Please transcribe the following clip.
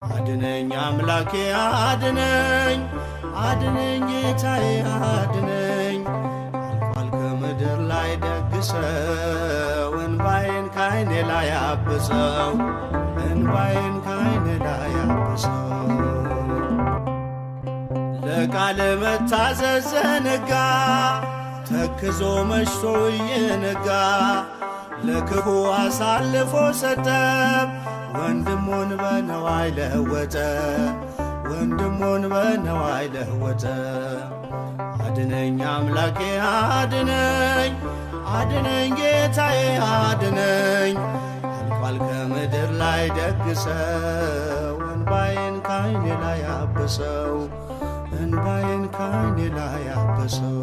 አድነኝ አምላኬ አድነኝ አድነኝ ጌታዬ አድነኝ አልፏል ከምድር ላይ ደግሰው እንባዬን ካይኔ ላይ አብሰው እንባዬን ካይኔ ላይ አብሰው ለቃል መታዘዝ ዘነጋ ተክዞ መሽቶ እየነጋ ለክፉ አሳልፎ ሰጠ ወንድሙን በነዋይ ለወጠ ወንድሙን በነዋይ ለወጠ አድነኝ አምላኬ አድነኝ አድነኝ ጌታዬ አድነኝ አልፏል ከምድር ላይ ደግሰው እንባዬን ካይኔ ላይ አብሰው እንባዬን ካይኔ ላይ አብሰው